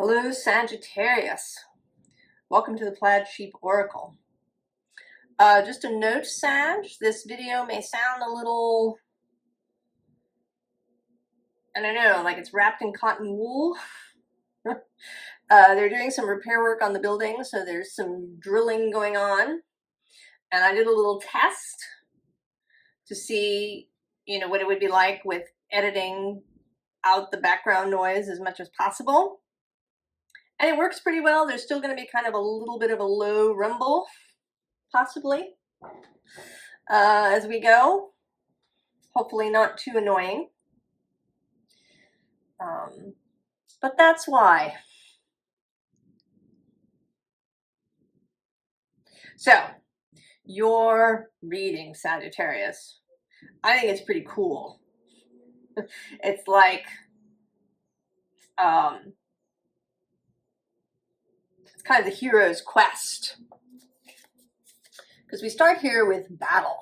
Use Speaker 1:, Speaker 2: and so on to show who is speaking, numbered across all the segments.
Speaker 1: Hello, Sagittarius. Welcome to the Plaid Sheep Oracle. Just a note, Sag, this video may sound a little, I don't know, like it's wrapped in cotton wool. They're doing some repair work on the building, so there's some drilling going on. And I did a little test to see, what it would be like with editing out the background noise as much as possible. And it works pretty well. There's still going to be kind of a little bit of a low rumble, possibly, as we go. Hopefully not too annoying. But that's why. So, your reading, Sagittarius, I think it's pretty cool. It's like, it's kind of the hero's quest. Because we start here with battle.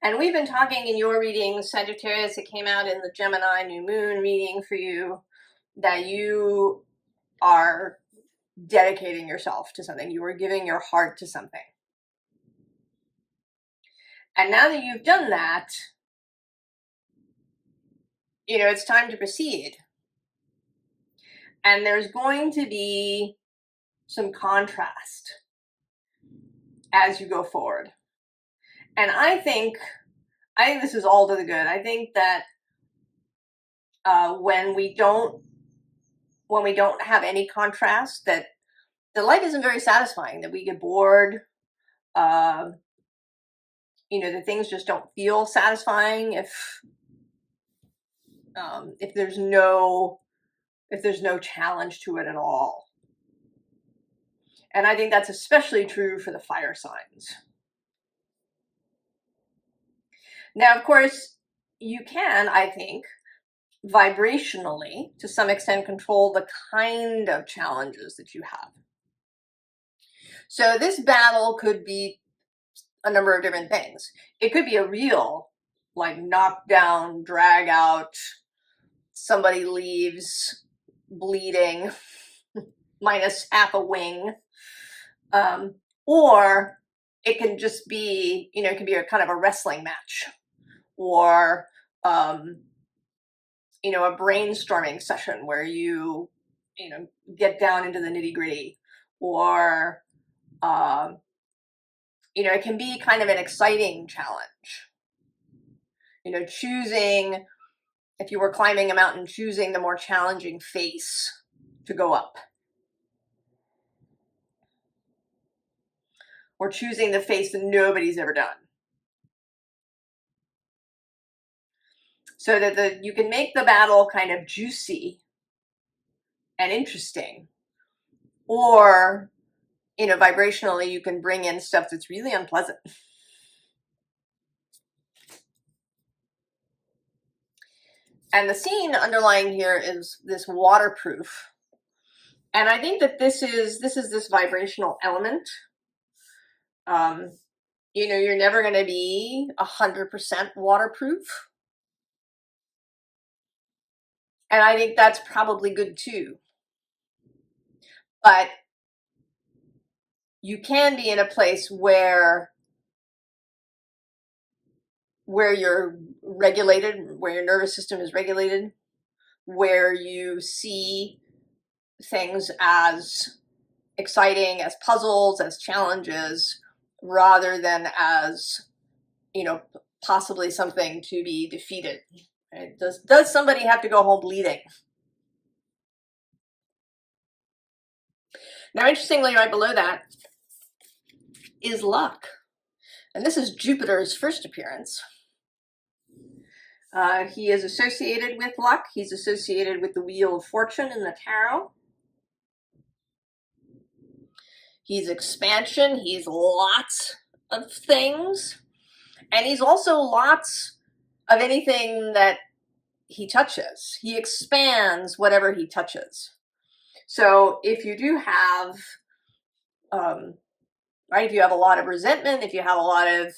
Speaker 1: And we've been talking in your reading, Sagittarius, it came out in the Gemini new moon reading for you, that you are dedicating yourself to something. You are giving your heart to something. And now that you've done that, it's time to proceed. And there's going to be some contrast as you go forward. And I think this is all to the good. I think that when we don't have any contrast, that the life isn't very satisfying, that we get bored, the things just don't feel satisfying if there's no challenge to it at all. And I think that's especially true for the fire signs. Now, of course, you can, I think, vibrationally, to some extent, control the kind of challenges that you have. So this battle could be a number of different things. It could be a real, like, knockdown, drag out, somebody leaves bleeding, minus half a wing. Or it can just be, it can be a kind of a wrestling match, or a brainstorming session where you get down into the nitty-gritty, or it can be kind of an exciting challenge, choosing, if you were climbing a mountain, choosing the more challenging face to go up, or choosing the face that nobody's ever done. So that you can make the battle kind of juicy and interesting. Or, vibrationally, you can bring in stuff that's really unpleasant. And the scene underlying here is this waterproof. And I think that this is this vibrational element. You're never going to be 100% waterproof. And I think that's probably good too. But you can be in a place where you're regulated, where your nervous system is regulated, where you see things as exciting, as puzzles, as challenges, rather than as, possibly something to be defeated. Right? Does somebody have to go home bleeding? Now, interestingly, right below that is luck. And this is Jupiter's first appearance. He is associated with luck. He's associated with the Wheel of Fortune in the tarot. He's expansion. He's lots of things. And he's also lots of anything that he touches. He expands whatever he touches. So if you do have, if you have a lot of resentment, if you have a lot of,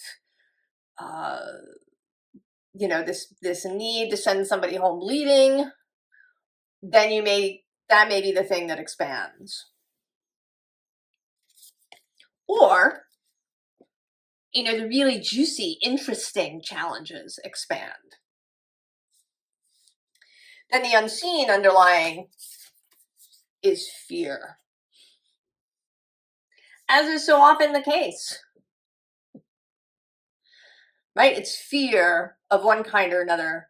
Speaker 1: this need to send somebody home bleeding, then you may that may be the thing that expands. Or, you know, the really juicy, interesting challenges expand. Then the unseen underlying is fear. As is so often the case. Right? It's fear of one kind or another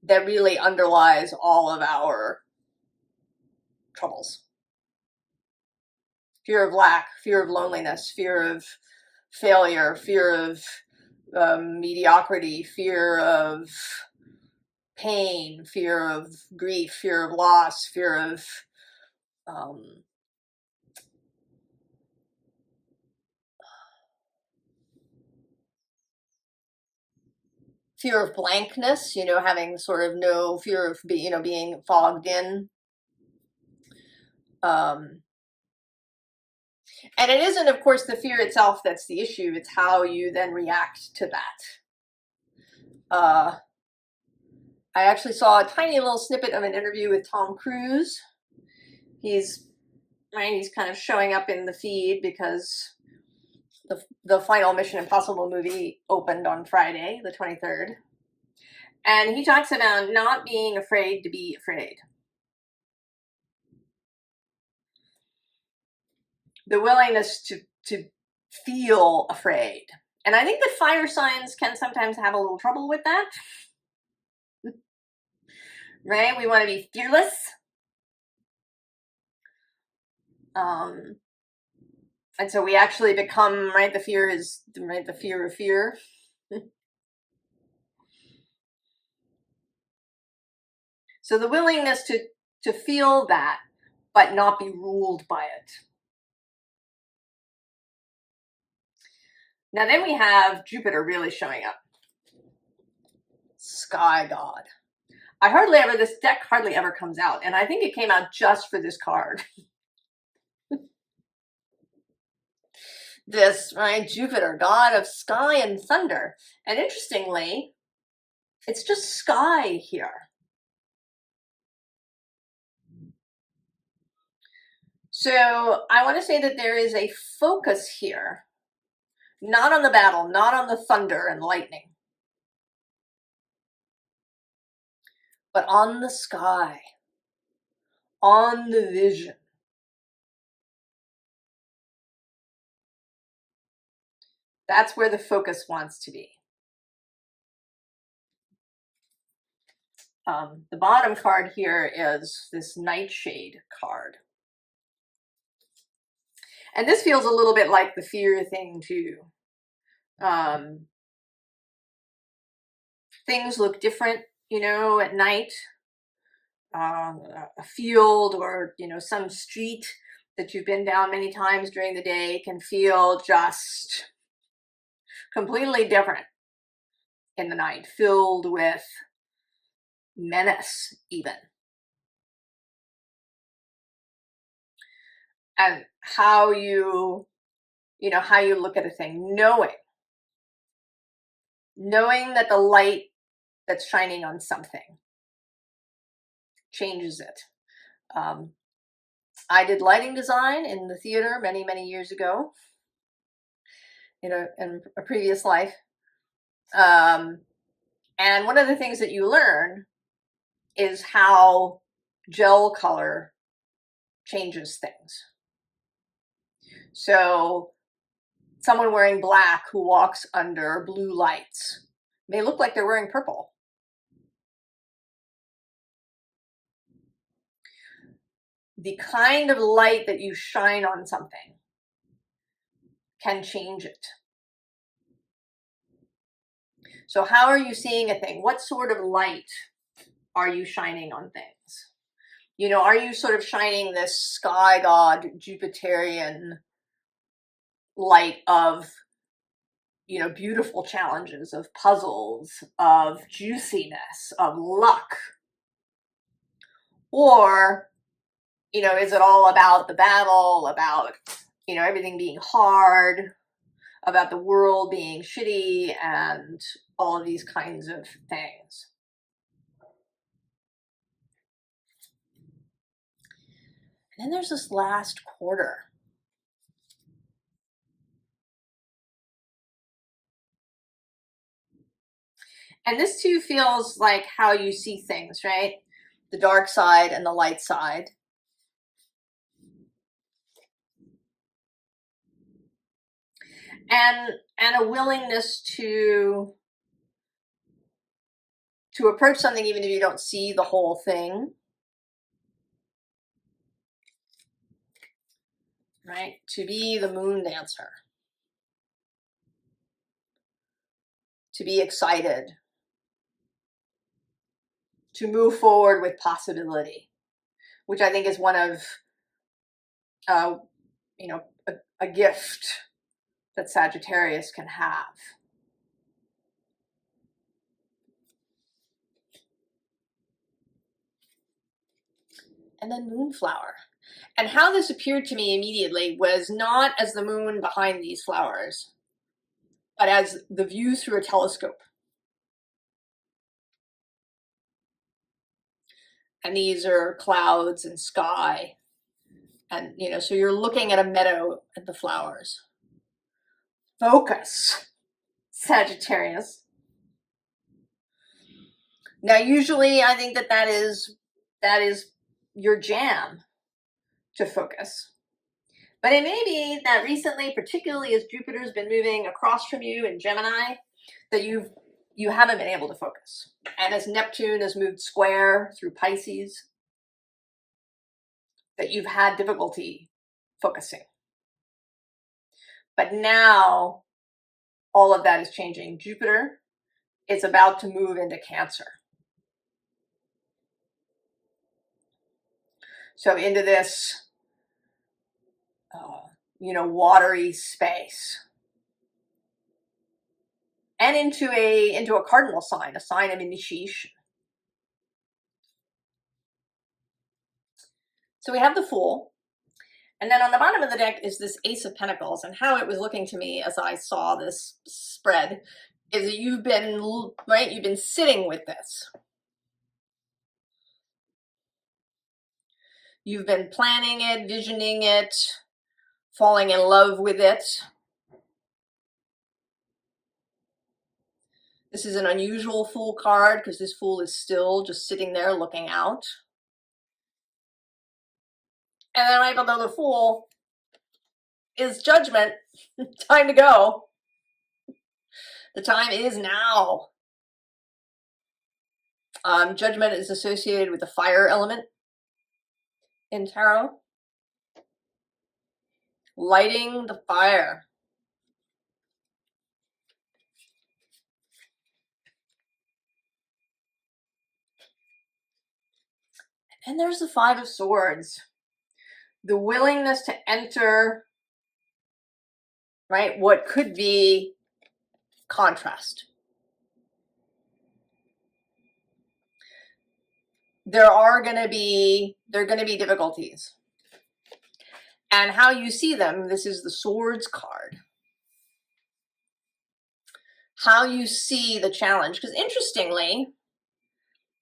Speaker 1: that really underlies all of our troubles. Fear of lack, fear of loneliness, fear of failure, fear of mediocrity, fear of pain, fear of grief, fear of loss, fear of fear of blankness, you know, having sort of no fear of being fogged in. And it isn't, of course, the fear itself that's the issue. It's how you then react to that. I actually saw a tiny little snippet of an interview with Tom Cruise. He's kind of showing up in the feed because the final Mission Impossible movie opened on Friday, the 23rd. And he talks about not being afraid to be afraid. The willingness to feel afraid. And I think that fire signs can sometimes have a little trouble with that. Right? We want to be fearless. And so we actually become, right, the fear is, right, the fear of fear. So the willingness to feel that, but not be ruled by it. Now then we have Jupiter really showing up. Sky God. This deck hardly ever comes out, and I think it came out just for this card. This, right, Jupiter, god of sky and thunder. And interestingly, it's just sky here. So I want to say that there is a focus here, not on the battle, not on the thunder and lightning, but on the sky, on the vision. That's where the focus wants to be. The bottom card here is this Nightshade card. And this feels a little bit like the fear thing too. Things look different, you know, at night. A field or, you know, some street that you've been down many times during the day can feel just completely different in the night, filled with menace even. And how you look at a thing, knowing that the light that's shining on something changes it. I did lighting design in the theater many, many years ago, in a previous life. And one of the things that you learn is how gel color changes things. So someone wearing black who walks under blue lights may look like they're wearing purple. The kind of light that you shine on something can change it. So how are you seeing a thing? What sort of light are you shining on things? You know, are you sort of shining this sky god Jupiterian light of, you know, beautiful challenges, of puzzles, of juiciness, of luck? Or, you know, is it all about the battle, about, you know, everything being hard, about the world being shitty, and all of these kinds of things? Then there's this last quarter. And this too feels like how you see things, right? The dark side and the light side. And a willingness to approach something even if you don't see the whole thing. Right? To be the moon dancer. To be excited. To move forward with possibility, which I think is one of, you know, a gift that Sagittarius can have. And then Moonflower. And how this appeared to me immediately was not as the moon behind these flowers, but as the view through a telescope. And these are clouds and sky. And, you know, so you're looking at a meadow at the flowers. Focus, Sagittarius. Now, usually I think that is your jam, to focus. But it may be that recently, particularly as Jupiter's been moving across from you in Gemini, that you haven't been able to focus. And as Neptune has moved square through Pisces, that you've had difficulty focusing. But now all of that is changing. Jupiter is about to move into Cancer. So into this, you know, watery space. And into a cardinal sign, a sign of initiation. So we have the Fool. And then on the bottom of the deck is this Ace of Pentacles. And how it was looking to me as I saw this spread is that you've been sitting with this. You've been planning it, visioning it, falling in love with it. This is an unusual Fool card because this Fool is still just sitting there looking out. And then right below the Fool is Judgment. Time to go. The time is now. Judgment is associated with the fire element in tarot. Lighting the fire. And there's the Five of Swords. The willingness to enter, right, what could be contrast. There are going to be difficulties. And how you see them, this is the Swords card. How you see the challenge. Because interestingly,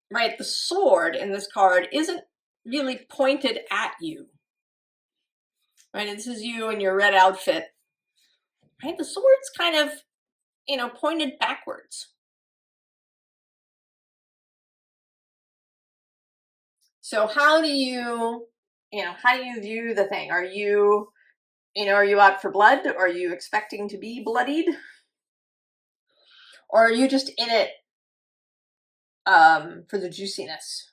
Speaker 1: right, the sword in this card isn't really pointed at you. Right, this is you in your red outfit. Right, the sword's kind of, you know, pointed backwards. So how do you view the thing? Are you out for blood? Are you expecting to be bloodied? Or are you just in it for the juiciness?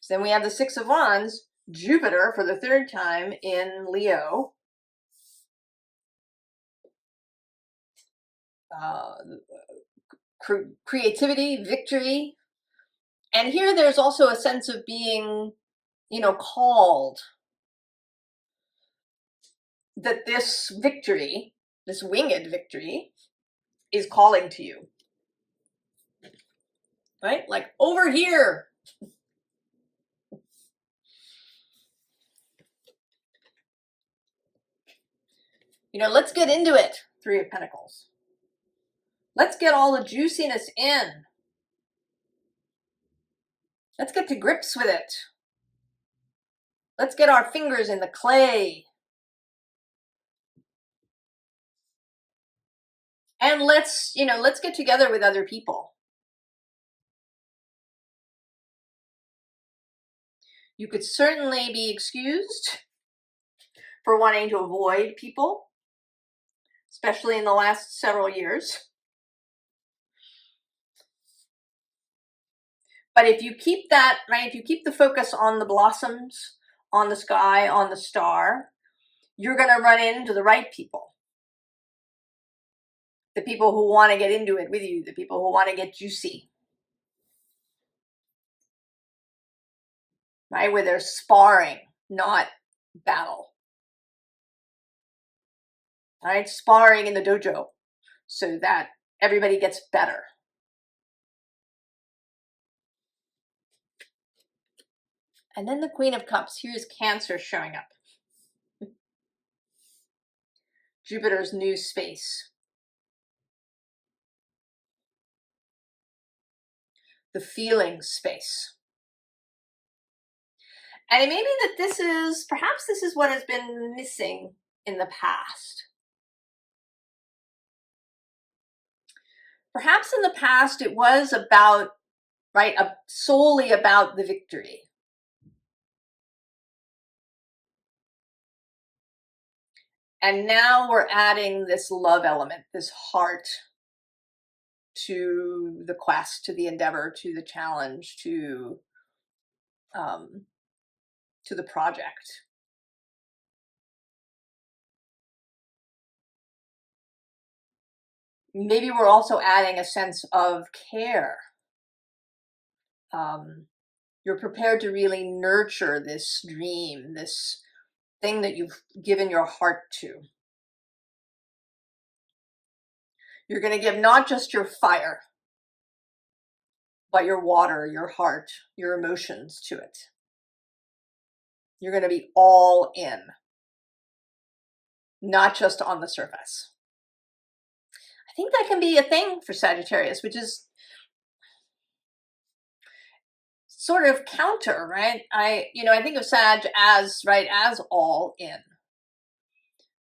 Speaker 1: So then we have the Six of Wands, Jupiter for the third time in Leo. Creativity, victory. And here there's also a sense of being, you know, called. That this victory, this winged victory, is calling to you. Right? Like, over here. You know, let's get into it. Three of Pentacles. Let's get all the juiciness in. Let's get to grips with it. Let's get our fingers in the clay. And let's get together with other people. You could certainly be excused for wanting to avoid people, especially in the last several years. But if you keep that, right, if you keep the focus on the blossoms, on the sky, on the star, you're going to run into the right people. The people who want to get into it with you, the people who want to get juicy. Right, where there's sparring, not battle. Right, sparring in the dojo so that everybody gets better. And then the Queen of Cups. Here's Cancer showing up. Jupiter's new space. The feeling space. And it may be that perhaps this is what has been missing in the past. Perhaps in the past it was about, right, solely about the victory. And now we're adding this love element, this heart, to the quest, to the endeavor, to the challenge, to the project. Maybe we're also adding a sense of care. You're prepared to really nurture this dream, this thing that you've given your heart to. You're going to give not just your fire, but your water, your heart, your emotions to it. You're going to be all in, not just on the surface. I think that can be a thing for Sagittarius, which is sort of counter, right? I think of Sag as all in.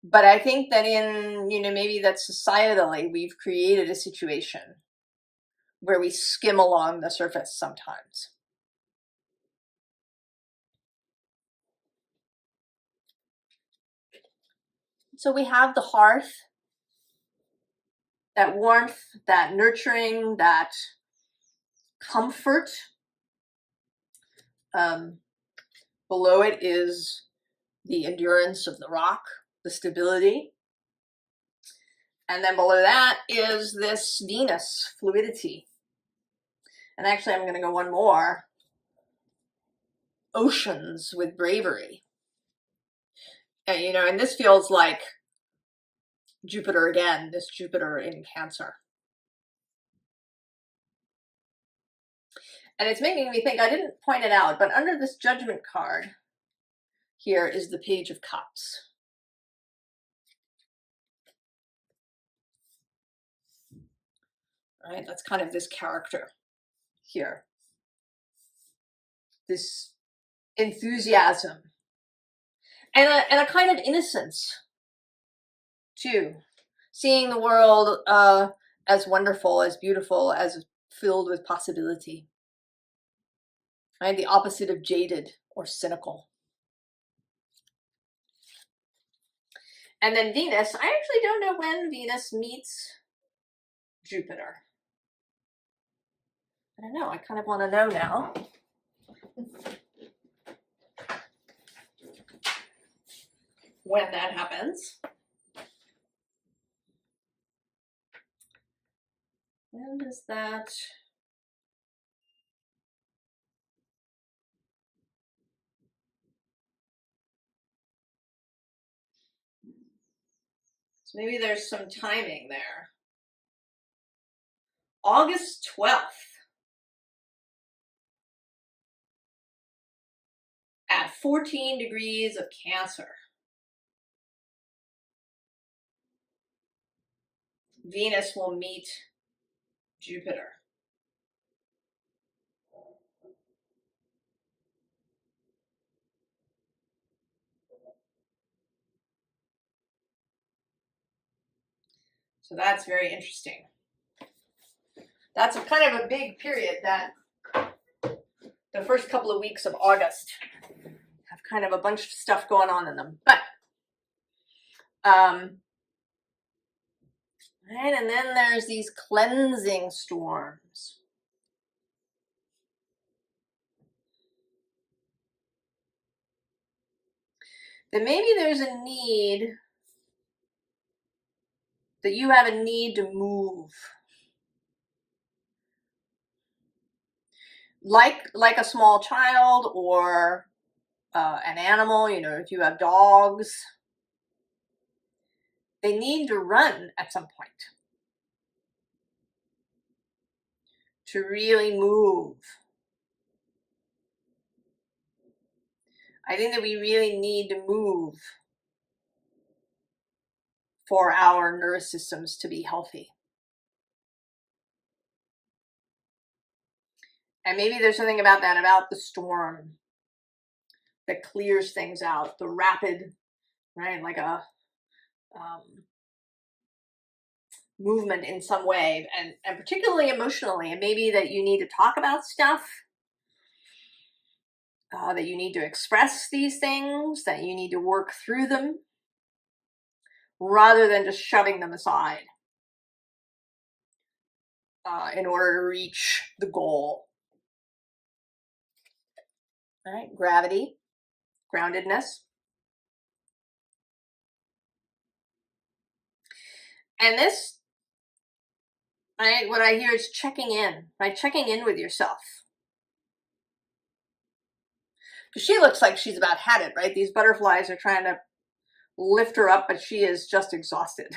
Speaker 1: But I think that maybe that societally we've created a situation where we skim along the surface sometimes. So we have the hearth, that warmth, that nurturing, that comfort. Below it is the endurance of the rock, the stability. And then below that is this Venus fluidity. And actually, I'm going to go one more. Oceans with bravery. And, and this feels like Jupiter again, this Jupiter in Cancer. And it's making me think, I didn't point it out, but under this Judgment card, here is the Page of Cups. Right, that's kind of this character here. This enthusiasm. And a kind of innocence, too. Seeing the world as wonderful, as beautiful, as filled with possibility. Right? The opposite of jaded or cynical. And then Venus, I actually don't know when Venus meets Jupiter. I don't know, I kind of want to know now. When that happens. When does that... So maybe there's some timing there. August 12th. At 14 degrees of Cancer. Venus will meet Jupiter. So that's very interesting. That's a kind of a big period, that the first couple of weeks of August have kind of a bunch of stuff going on in them. But right, and then there's these cleansing storms. That maybe there's a need, that you have a need to move. Like a small child or an animal, you know, if you have dogs, they need to run at some point to really move. I think that we really need to move for our nervous systems to be healthy. And maybe there's something about that, about the storm, that clears things out, the rapid, right, like a movement in some way, and particularly emotionally, and maybe that you need to talk about stuff, that you need to express these things, that you need to work through them, rather than just shoving them aside in order to reach the goal. Right? Gravity, groundedness. And this, right, what I hear is checking in, right? Checking in with yourself. Because she looks like she's about had it, right? These butterflies are trying to lift her up, but she is just exhausted.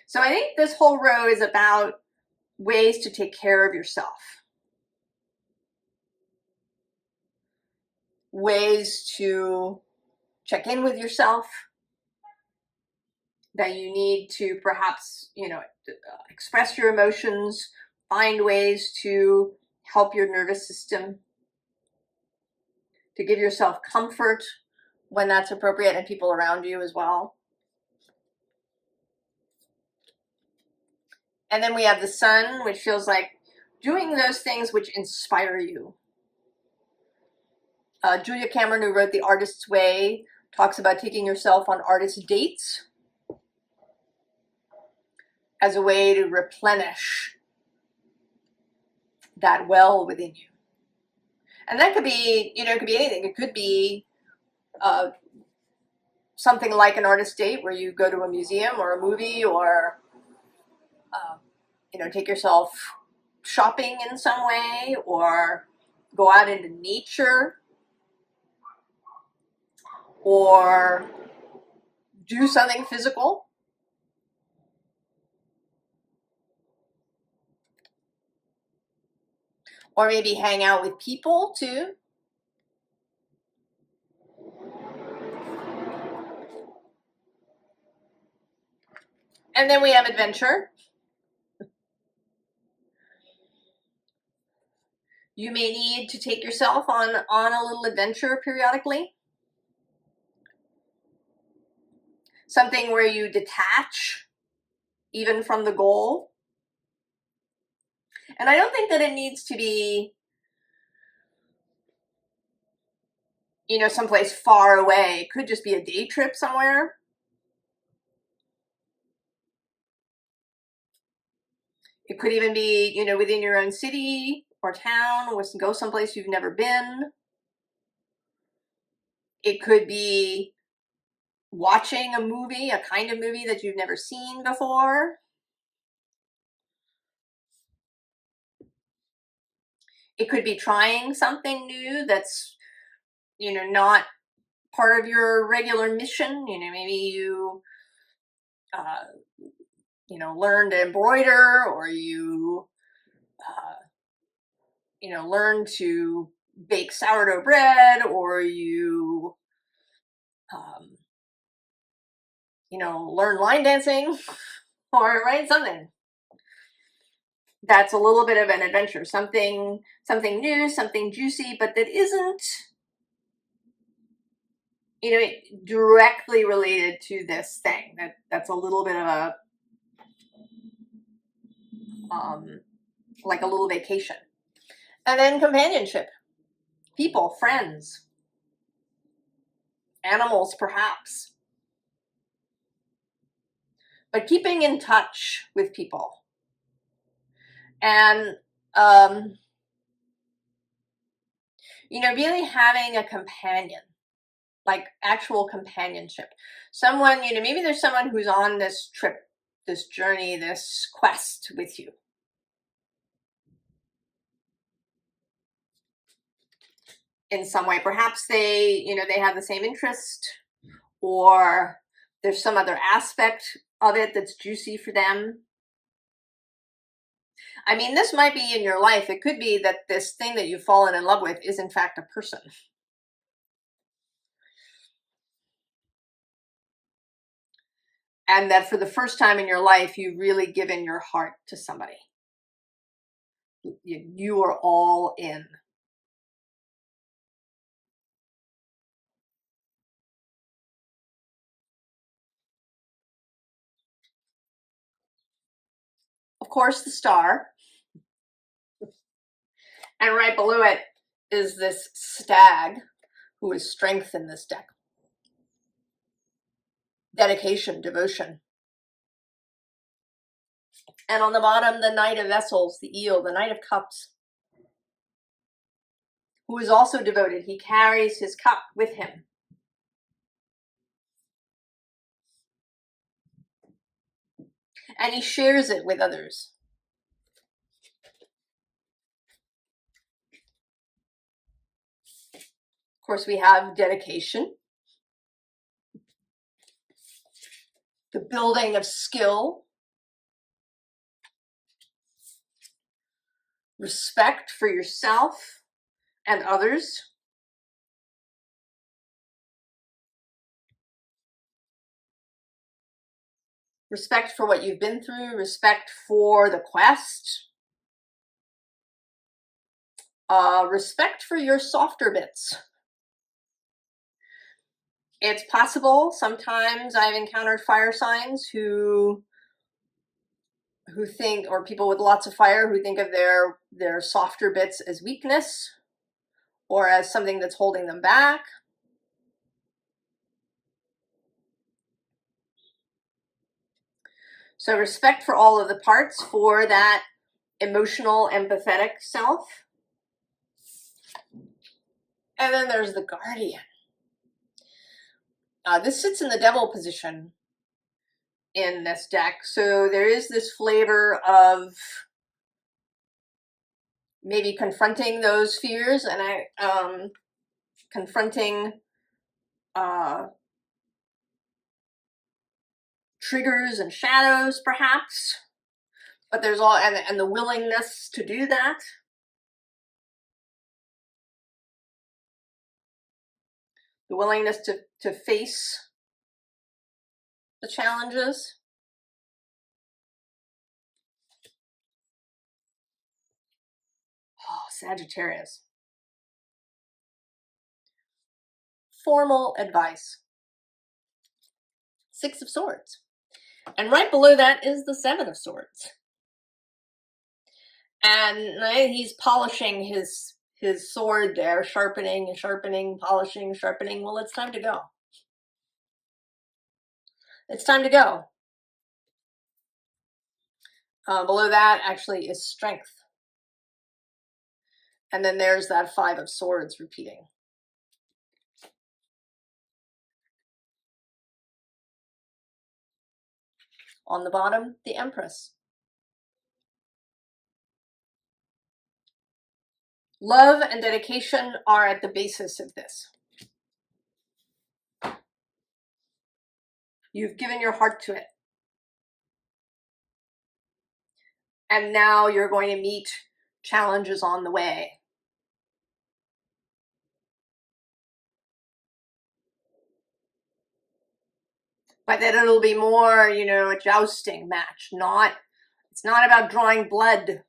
Speaker 1: So I think this whole row is about ways to take care of yourself. Ways to check in with yourself, that you need to perhaps, you know, express your emotions, find ways to help your nervous system, to give yourself comfort when that's appropriate, and people around you as well. And then we have the sun, which feels like doing those things which inspire you. Julia Cameron, who wrote The Artist's Way, talks about taking yourself on artist dates as a way to replenish that well within you. And that could be, you know, it could be anything. It could be something like an artist date where you go to a museum or a movie, or, you know, take yourself shopping in some way, or go out into nature, or do something physical. Or maybe hang out with people too. And then we have adventure. You may need to take yourself on a little adventure periodically. Something where you detach even from the goal. And I don't think that it needs to be, you know, someplace far away. It could just be a day trip somewhere. It could even be, you know, within your own city or town, or go someplace you've never been. It could be watching a movie, a kind of movie that you've never seen before. It could be trying something new that's, you know, not part of your regular mission. You know, maybe you, you know, learn to embroider, or you, you know, learn to bake sourdough bread, or you, you know, learn line dancing, or right, something that's a little bit of an adventure, something new, something juicy, but that isn't, you know, directly related to this thing. That's a little bit of a, like a little vacation. And then companionship, people, friends, animals, perhaps. But keeping in touch with people. And, you know, really having a companion, like actual companionship. Someone, you know, maybe there's someone who's on this trip, this journey, this quest with you. In some way, perhaps they, you know, they have the same interest, or there's some other aspect of it that's juicy for them. I mean, this might be in your life. It could be that this thing that you've fallen in love with is in fact a person. And that for the first time in your life, you've really given your heart to somebody. You are all in. Of course, the star. And right below it is this stag, who is strength in this deck. Dedication, devotion. And on the bottom, the Knight of Vessels, the eel, the Knight of Cups, who is also devoted. He carries his cup with him. And he shares it with others. Of course, we have dedication, the building of skill, respect for yourself and others, respect for what you've been through, respect for the quest, respect for your softer bits. It's possible sometimes I've encountered fire signs who think, or people with lots of fire who think of their softer bits as weakness or as something that's holding them back. So respect for all of the parts, for that emotional, empathetic self. And then there's the Guardian. This sits in the Devil position in this deck. So there is this flavor of maybe confronting those fears and confronting triggers and shadows, perhaps. But there's all, and the willingness to do that. The willingness to face the challenges. Oh, Sagittarius. Formal advice. Six of Swords. And right below that is the Seven of Swords. And he's polishing his sword there, sharpening, polishing, sharpening. Well, it's time to go. It's time to go. Below that actually is strength. And then there's that Five of Swords repeating. On the bottom, the Empress. Love and dedication are at the basis of this. You've given your heart to it. And now you're going to meet challenges on the way. But that it'll be more, you know, a jousting match. It's not about drawing blood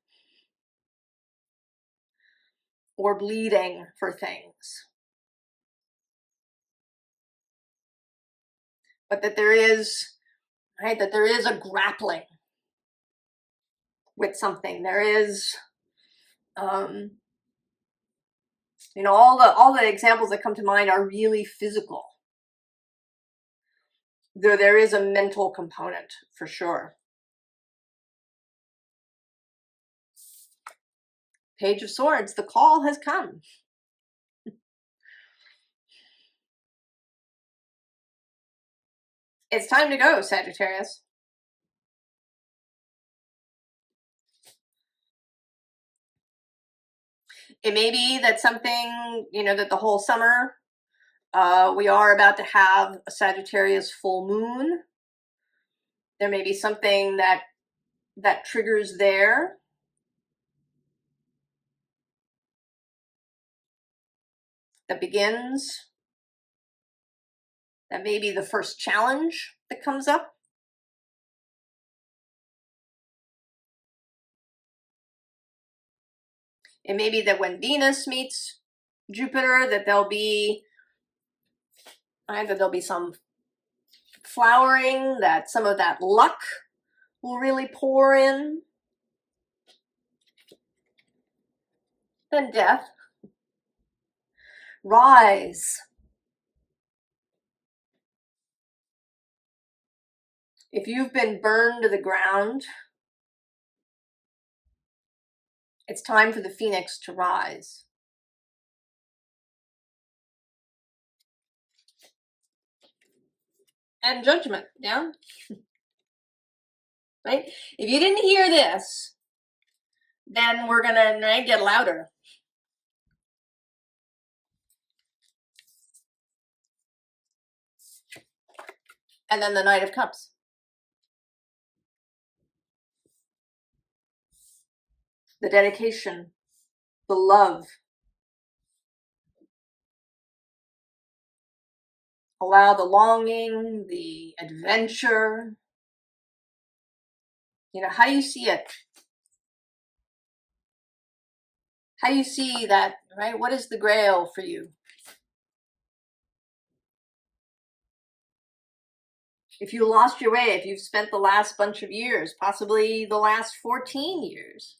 Speaker 1: or bleeding for things. but that there is, right, that there is a grappling with something. There is, you know, all the examples that come to mind are really physical. There is a mental component for sure. Page of Swords, the call has come. It's time to go, Sagittarius. It may be that something, you know, that the whole summer we are about to have a Sagittarius full moon. There may be something that triggers there. That begins. That may be the first challenge that comes up. It may be that when Venus meets Jupiter, that there'll be some flowering, that some of that luck will really pour in. Then death. Rise. If you've been burned to the ground, it's time for the phoenix to rise. And judgment, yeah? Right? If you didn't hear this, then we're gonna get louder. And then the Knight of Cups. The dedication, the love. Allow the longing, the adventure. You know, how do you see it? How do you see that, right? What is the grail for you? If you lost your way, if you've spent the last bunch of years, possibly the last 14 years,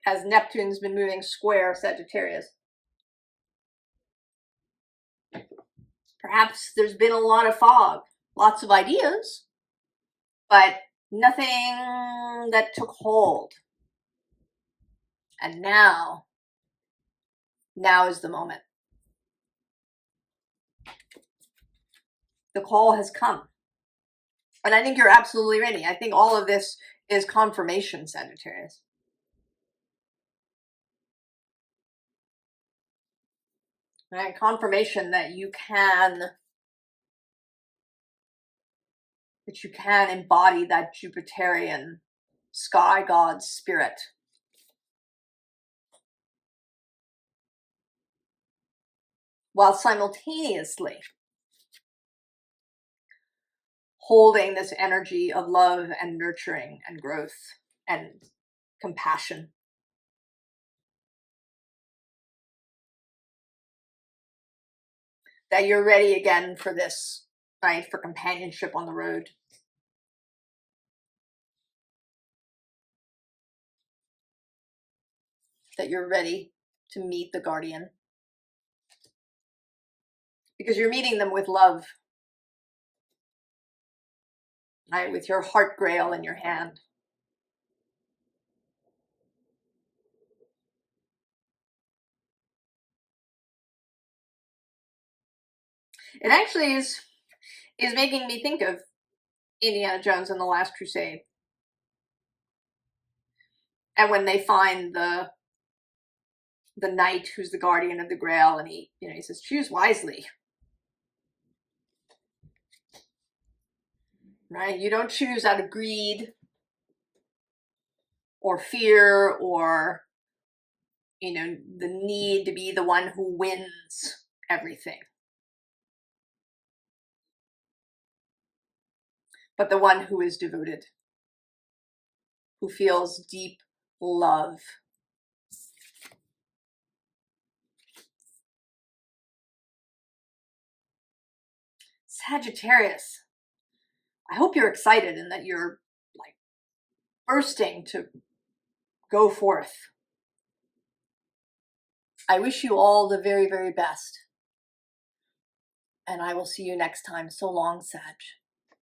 Speaker 1: as Neptune's been moving square Sagittarius. Perhaps there's been a lot of fog, lots of ideas, but nothing that took hold. And now is the moment. The call has come. And I think you're absolutely ready. I think all of this is confirmation, Sagittarius. Right? Confirmation that you can embody that Jupiterian sky god spirit. While simultaneously holding this energy of love and nurturing and growth and compassion. That you're ready again for this, right? For companionship on the road. That you're ready to meet the guardian. Because you're meeting them with love. Right? With your heart grail in your hand. It actually is making me think of Indiana Jones and the Last Crusade. And when they find the knight who's the guardian of the grail, and he says, choose wisely. Right? You don't choose out of greed or fear or, the need to be the one who wins everything. But the one who is devoted, who feels deep love. Sagittarius, I hope you're excited and that you're like bursting to go forth. I wish you all the very, very best. And I will see you next time. So long, Sag.